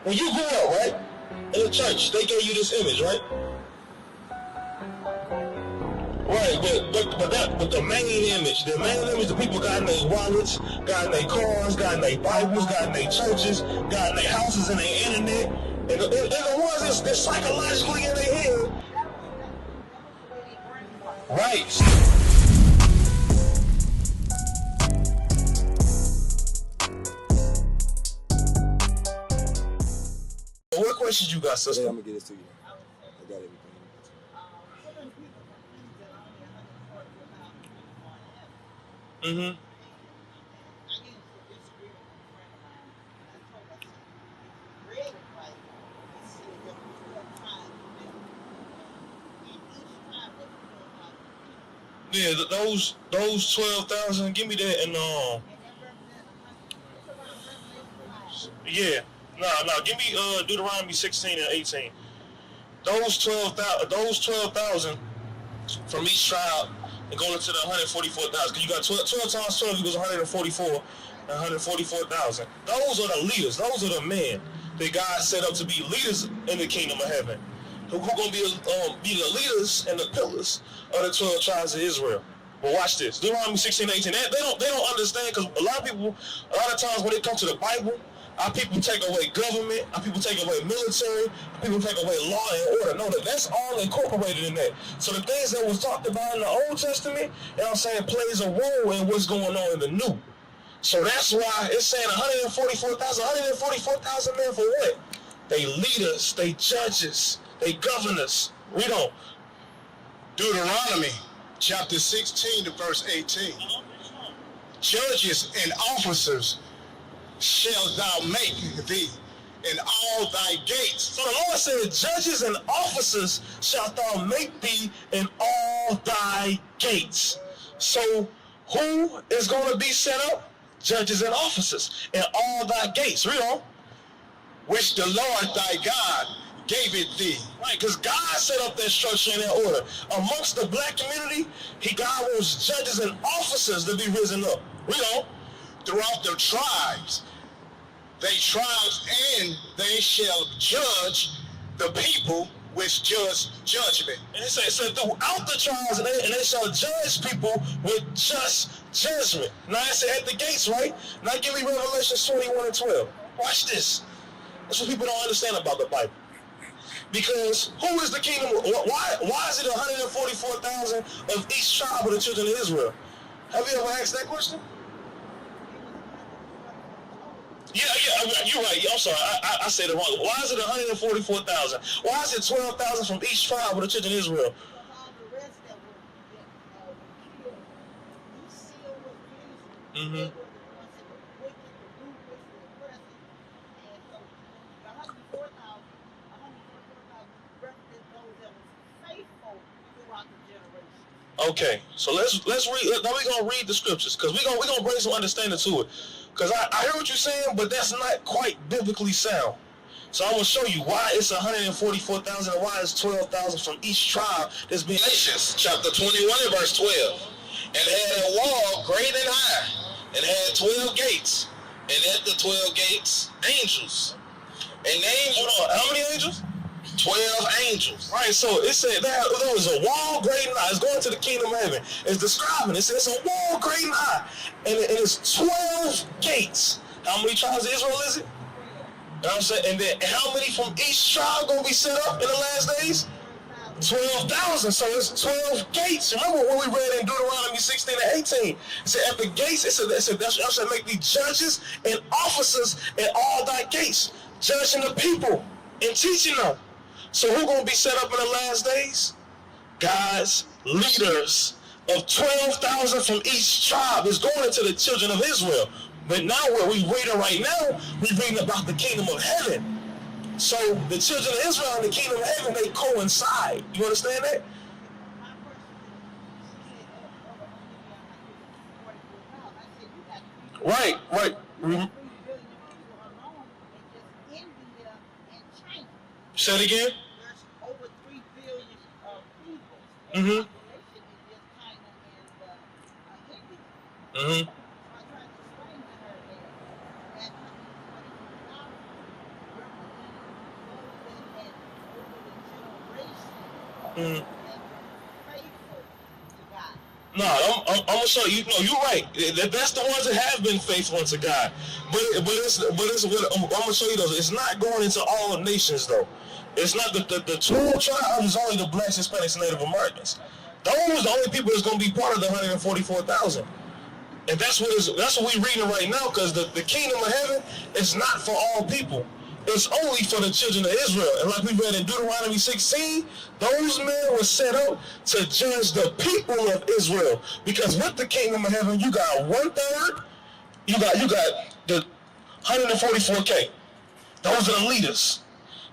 When you grew up, right, in the church, they gave you this image, right? Right, but the main image, the people got in their wallets, got in their cars, got in their Bibles, got in their churches, got in their houses and their internet, and the ones that's psychologically in their head. Right. What questions you got, sister? Yeah, I'm gonna get this to you. I got everything. Mm-hmm. Yeah, those 12,000. Give me that and yeah. No. Give me Deuteronomy 16 and 18. Those 12,000 from each tribe and going into the 144,000. Cause you got 12 times 12 equals 144 and 144,000. Those are the leaders. Those are the men that God set up to be leaders in the kingdom of heaven. Who gonna be the leaders and the pillars of the 12 tribes of Israel. But watch this. Deuteronomy 16 and 18. They don't understand, because a lot of times when it comes to the Bible, our people take away government, our people take away military, our people take away law and order. No, that's all incorporated in that. So the things that was talked about in the Old Testament, you know what I'm saying, plays a role in what's going on in the New. So that's why it's saying 144,000 men for what? They leaders, they judges, they governors. Read on. Deuteronomy chapter 16 to verse 18. Judges and officers shalt thou make thee in all thy gates. So the Lord said, judges and officers shalt thou make thee in all thy gates. So who is going to be set up? Judges and officers in all thy gates. Read on. Which the Lord thy God gave it thee. Right, because God set up that structure and that order. Amongst the black community, God wants judges and officers to be risen up. Read on. Throughout the tribes, they tribes, and they shall judge the people which judge judgment. And it said throughout the tribes, and they shall judge people with just judgment. Now it said at the gates, right? Now give me Revelation 21 and 12. Watch this. That's what people don't understand about the Bible. Because who is the kingdom? Why is it 144,000 of each tribe of the children of Israel? Have you ever asked that question? Yeah, you're right. I'm sorry, I said it wrong. Why is it 144,000? Why is it 12,000 from each tribe of the children of Israel? Mm-hmm. Okay, so let's read. Now we're gonna read the scriptures, because we're gonna bring some understanding to it. Because I hear what you're saying, but that's not quite biblically sound. So I'm gonna show you why it's 144,000 and why it's 12,000 from each tribe that's being. Galatians chapter 21 and verse 12. And had a wall great and high, and had 12 gates, and at the 12 gates angels. And named, how many angels? 12 angels. Right, so it said there was a wall great and high. It's going to the kingdom of heaven. It's describing. It says a wall great and high. And it's 12 gates. How many tribes of Israel is it? You know what I'm saying? And then how many from each tribe going to be set up in the last days? 12,000. So it's 12 gates. Remember when we read in Deuteronomy 16 and 18? It said at the gates, it said thou shalt make thee judges and officers at all thy gates, judging the people and teaching them. So who going to be set up in the last days? God's leaders of 12,000 from each tribe is going into the children of Israel. But now what we reading right now, we're reading about the kingdom of heaven. So the children of Israel and the kingdom of heaven, they coincide. You understand that? Right. Say it again. There's over 3 billion people. Mm-hmm. Mm. faithful to God. No, I'm gonna show you. No, you're right. That's the ones that have been faithful unto God. But I'm gonna show you those. It's not going into all nations though. It's not the 12 tribes is only the blacks, Hispanics, and Native Americans. Those are the only people that's gonna be part of the 144,000. And that's what we're reading right now, because the kingdom of heaven is not for all people. It's only for the children of Israel. And like we read in Deuteronomy 16, those men were set up to judge the people of Israel. Because with the kingdom of heaven, you got 1/3, you got the 144K. Those are the leaders.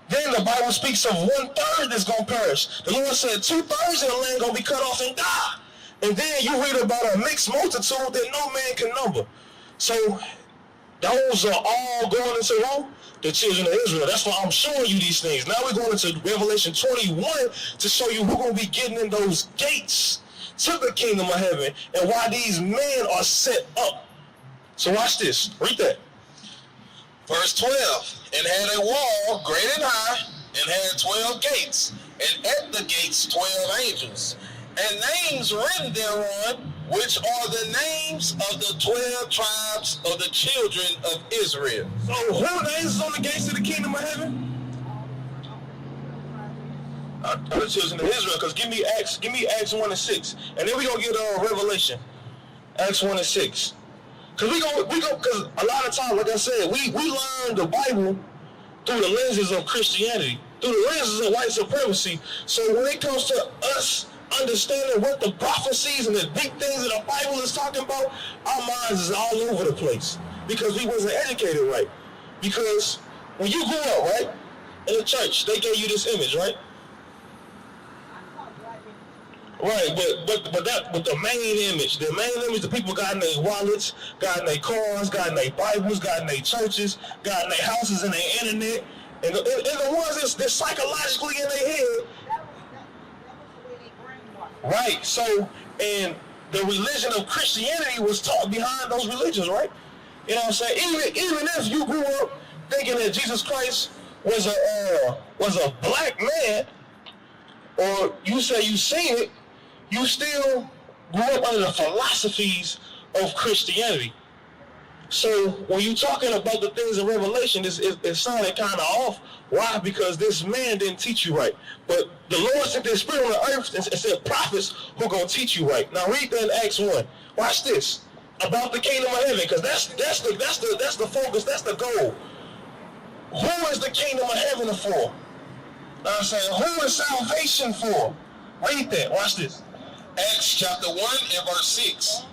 Then the Bible speaks of 1/3 that's going to perish. The Lord said 2/3 of the land going to be cut off and die. And then you read about a mixed multitude that no man can number. So those are all going into who? The children of Israel. That's why I'm showing you these things. Now we're going into Revelation 21 to show you who's going to be getting in those gates to the kingdom of heaven and why these men are set up. So watch this. Read that. Verse 12, and had a wall great and high, and had 12 gates, and at the gates 12 angels, and names written thereon, which are the names of the 12 tribes of the children of Israel. So who names is on the gates of the kingdom of heaven? The children of Israel. Because give me Acts 1 and 6, and then we gonna get Revelation, Acts 1 and 6. Because because a lot of times, like I said, we learn the Bible through the lenses of Christianity, through the lenses of white supremacy. So when it comes to us understanding what the prophecies and the big things that the Bible is talking about, our minds is all over the place because we wasn't educated right. Because when you grew up, right, in the church, they gave you this image, right? Right, but the main image, the people got in their wallets, got in their cars, got in their Bibles, got in their churches, got in their houses and their internet, and the ones that's psychologically in their head. Right, so, and the religion of Christianity was taught behind those religions, right? You know what I'm saying? Even if you grew up thinking that Jesus Christ was a black man, or you say you seen it, you still grew up under the philosophies of Christianity. So when you're talking about the things in Revelation, it sounded kind of off. Why? Because this man didn't teach you right. But the Lord sent His Spirit on the earth and said prophets who are going to teach you right. Now read that in Acts 1. Watch this. About the kingdom of heaven, because that's the focus, that's the goal. Who is the kingdom of heaven for? Now I'm saying, who is salvation for? Read that. Watch this. Acts chapter 1 and verse 6.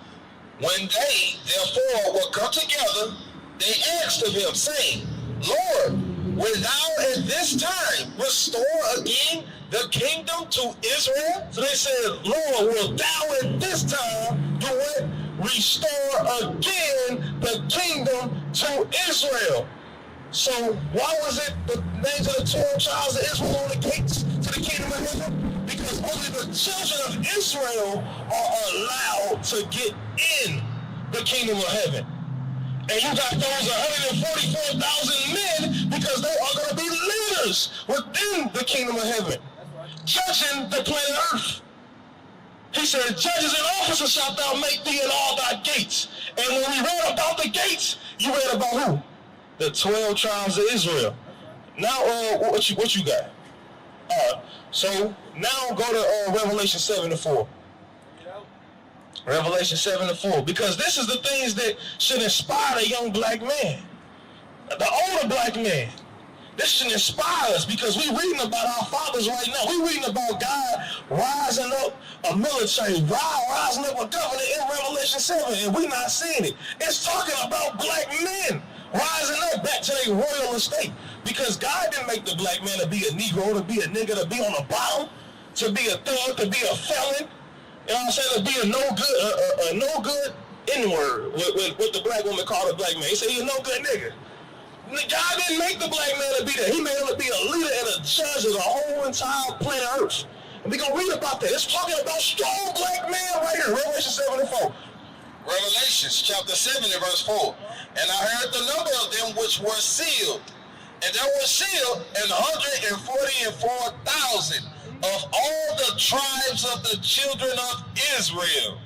When they, therefore, were come together, they asked of him, saying, Lord, wilt thou at this time restore again the kingdom to Israel? So they said, Lord, wilt thou at this time do what? Restore again the kingdom to Israel. So why was it the names of the 12 tribes of Israel on the gates to the kingdom of heaven? Because only the children of Israel are allowed to get in the kingdom of heaven. And you got those 144,000 men because they are going to be leaders within the kingdom of heaven, judging the planet earth. He said, judges and officers shalt thou make thee in all thy gates. And when we read about the gates, you read about who? The 12 tribes of Israel. Now, what you got? So now go to Revelation 7-4. Revelation 7-4. Because this is the things that should inspire the young black man, the older black man. This should inspire us because we're reading about our fathers right now. We're reading about God rising up a military, rising up a governor in Revelation 7, and we're not seeing it. It's talking about black men rising up back to their royal estate. Because God didn't make the black man to be a Negro, to be a nigga, to be on the bottom, to be a thug, to be a felon. You know what I'm saying? To be a no good N-word, what the black woman called a black man. He said he's a no good nigga. God didn't make the black man to be that. He made him to be a leader and a judge of the whole entire planet Earth. And we're going to read about that. It's talking about strong black men right here, Revelation 7-4. Revelation chapter 7 and verse 4. And I heard the number of them which were sealed, And there was still 144,000 of all the tribes of the children of Israel.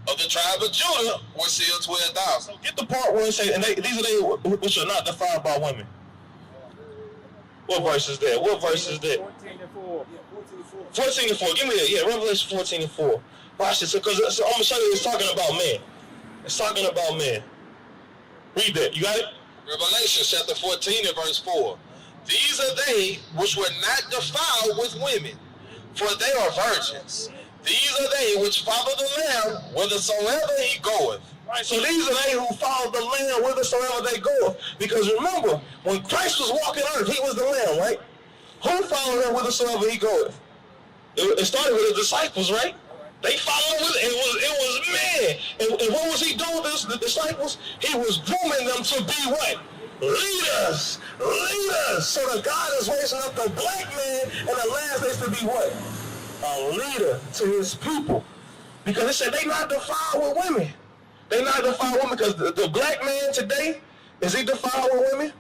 Of the tribe of Judah were still 12,000. Get the part where it says, and these are they which are not defiled by women. What verse is that? What verse is that? 14 and 4. 14 and 4. Give me that. Yeah, Revelation 14 and 4. Watch this. Because I'm going to show you it's talking about men. It's talking about men. Read that. You got it? Revelation chapter 14 and verse 4. These are they which were not defiled with women, for they are virgins. These are they which follow the Lamb whithersoever he goeth. Right, so these are they who follow the Lamb whithersoever they go. Because remember, when Christ was walking earth, he was the Lamb, right? Who followed him whithersoever he goeth? It started with the disciples, right? They followed with it was men. And what was he doing with the disciples? He was grooming them to be what? Leaders. Leaders. So the God is raising up the black man and the last days to be what? A leader to his people. Because they said they not defiled with women. They not defiled with women because the black man today, is he defiled with women?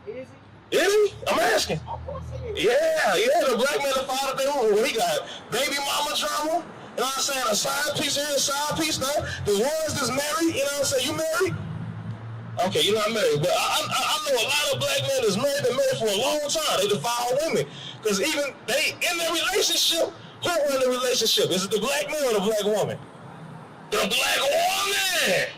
Is Is he? I'm asking. Of course he is. Yeah, the black man defiled with women. He got baby mama drama, you know what I'm saying? A side piece here, a side piece there. The ones that's married, you know what I'm saying? You married? Okay, you're not married, but I know a lot of black men that's married, been married for a long time. They defile women. Because even they, in their relationship, who run the relationship? Is it the black man or the black woman? The black woman!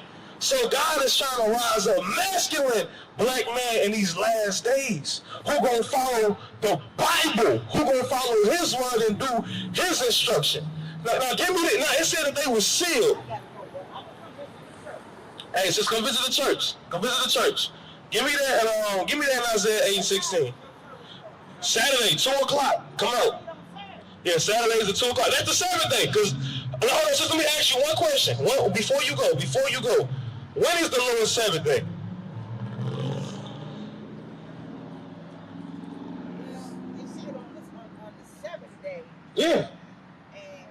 So God is trying to rise up masculine black man in these last days. Who gonna follow the Bible? Who gonna follow his word and do his instruction? Now give me that. Now it said that they were sealed. Hey, just come visit the church. Come visit the church. Give me that. Give me that in Isaiah 8:16. Saturday, 2 o'clock. Come out. Yeah, Saturday is at 2 o'clock. That's the Sabbath day. Cause hold on, just let me ask you one question. Before you go. When is the Lord's Sabbath day? It said on the seventh day. Yeah. And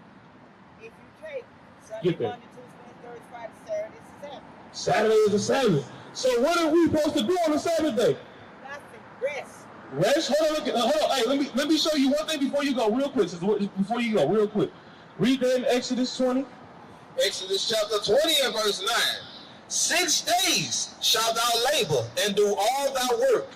if you take Sunday, Get that. Monday, Tuesday, Thursday, Friday, Saturday, it's Sabbath. Saturday is the Sabbath. So what are we supposed to do on the Sabbath day? Nothing. Rest. Rest? Hold on. Hey, let me show you one thing before you go, real quick. Before you go, real quick. Read that in Exodus 20. Exodus chapter 20 and verse 9. 6 days shalt thou labor and do all thy work,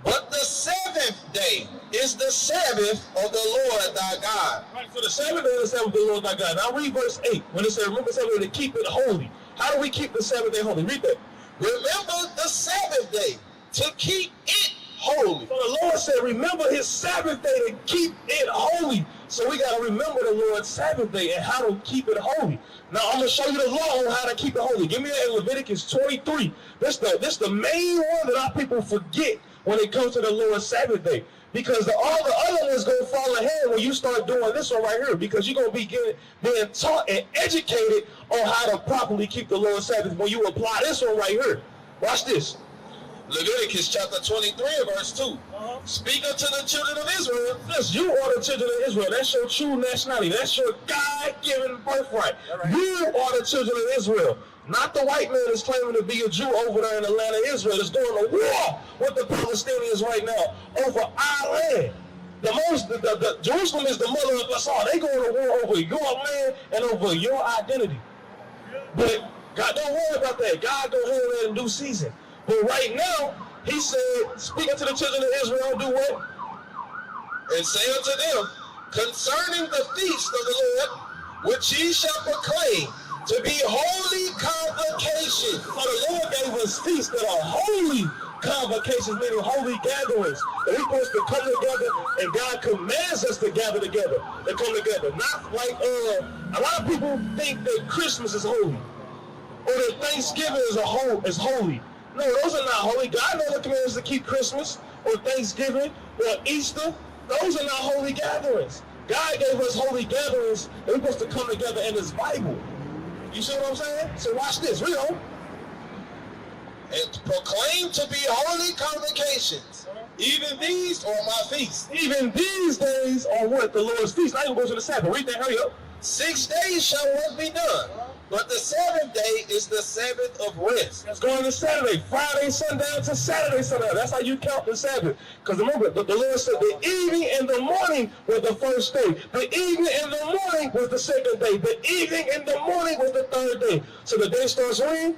but the seventh day is the Sabbath of the Lord thy God. Right, so the Sabbath day is the Sabbath of the Lord thy God. Now read verse 8. When it says, remember the Sabbath day to keep it holy. How do we keep the Sabbath day holy? Read that. Remember the Sabbath day to keep it holy. So the Lord said, remember his Sabbath day to keep it holy. So we got to remember the Lord's Sabbath day and how to keep it holy. Now I'm going to show you the law on how to keep it holy. Give me that in Leviticus 23. This the main one that our people forget when it comes to the Lord's Sabbath day. Because all the other ones going to fall in hand when you start doing this one right here. Because you're going to be being taught and educated on how to properly keep the Lord's Sabbath when you apply this one right here. Watch this. Leviticus chapter 23 and verse 2. Speak unto the children of Israel. Yes, you are the children of Israel. That's your true nationality. That's your God-given birthright. Right. You are the children of Israel. Not the white man that's claiming to be a Jew over there in the land of Israel that's doing a war with the Palestinians right now over our land. The Jerusalem is the mother of us all. They going to war over your land and over your identity. But God, don't worry about that. God gonna handle that in due season. But right now, he said, speak unto the children of Israel, do what? And say unto them, concerning the feast of the Lord, which ye shall proclaim to be holy convocations. So the Lord gave us feasts that are holy convocations, meaning holy gatherings. And we're supposed to come together, and God commands us to gather together and come together. Not like, a lot of people think that Christmas is holy, or that Thanksgiving is holy. No, those are not holy. God never commands us to keep Christmas or Thanksgiving or Easter. Those are not holy gatherings. God gave us holy gatherings, and we're supposed to come together in His Bible. You see what I'm saying? So watch this. Read on. And proclaim to be holy convocations. Even these are my feasts. Even these days are what? The Lord's feast. Now you go to the Sabbath. Read that. Hurry up. 6 days shall work be done. But the seventh day is the Sabbath of rest. It's going to Saturday, Friday sundown to Saturday sundown. That's how you count the Sabbath. Because remember, the Lord said the evening and the morning was the first day. The evening and the morning was the second day. The evening and the morning was the third day. So the day starts when?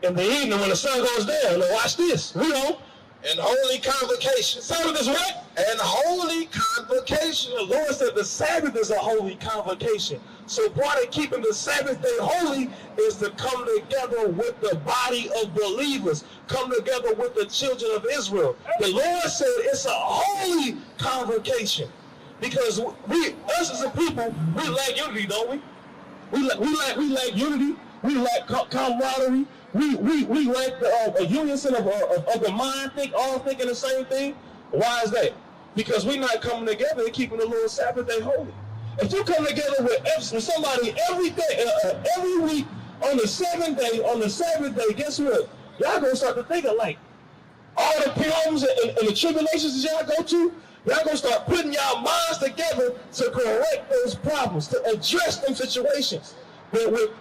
In the evening when the sun goes down. Now watch this. We know. And holy convocation. Sabbath is what? And holy convocation. The Lord said the Sabbath is a holy convocation. So part of keeping the Sabbath day holy is to come together with the body of believers. Come together with the children of Israel. The Lord said it's a holy convocation. Because us as a people, we lack unity, don't we? We lack unity. We lack camaraderie. We lack a unison of the mind, all thinking the same thing. Why is that? Because we're not coming together and keeping the Lord's Sabbath day holy. If you come together with somebody every day, every week on the seventh day, on the Sabbath day, guess what? Y'all gonna start to think of like all the problems and the tribulations that y'all go to. Y'all gonna start putting y'all minds together to correct those problems, to address them situations. But with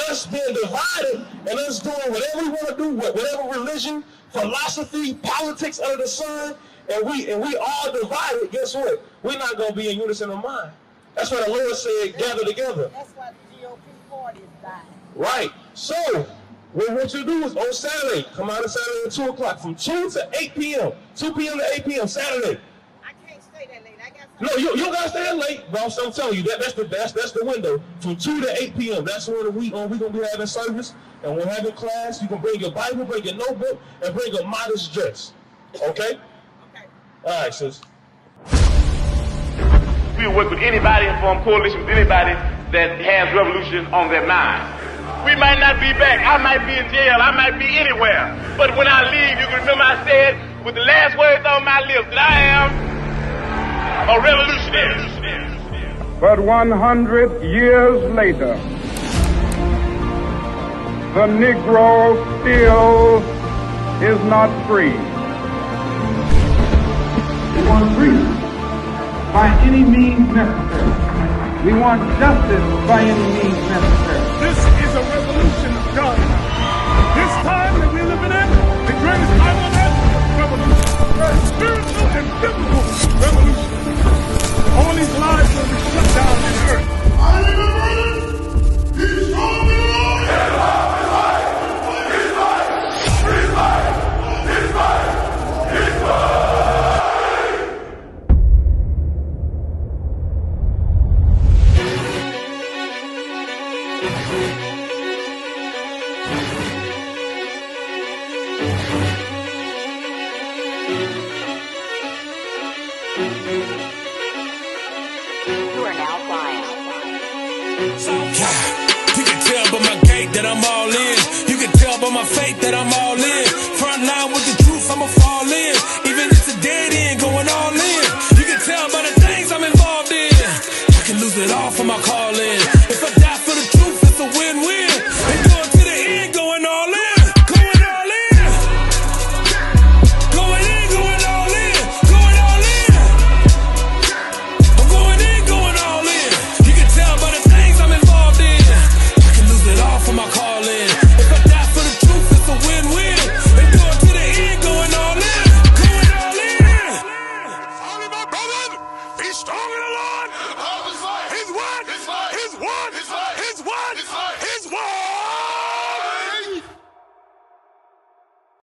us being divided and us doing whatever we want to do, whatever religion, philosophy, politics under the sun, and we all divided, guess what? We're not going to be in unison of mind. That's why the Lord said, gather together. That's why the GOP party is dying. Right. So, what you do is on Saturday, come out on Saturday at 2 o'clock, from 2 to 8 p.m., 2 p.m. to 8 p.m. Saturday. I can't stay that late. I got No, you don't gotta stay that late, bro. I'm telling you that's the window from 2 to 8 p.m. That's when we gonna be having service and we're having class. You can bring your Bible, bring your notebook, and bring a modest dress. Okay? Okay. All right, sis. We'll work with anybody and form coalition with anybody that has revolution on their mind. We might not be back. I might be in jail. I might be anywhere. But when I leave, you can remember I said with the last words on my lips that I am a revolutionary. But 100 years later, the Negro still is not free. We want freedom by any means necessary. We want justice by any means necessary. This is a revolution of God. This time that we're living in, the greatest time on earth, revolution. Spiritual and biblical revolution. All these lives will be shut down in the earth. He's strong in You can tell by my gait that I'm all in. You can tell by my faith that I'm all in. Front line with the truth, I'm a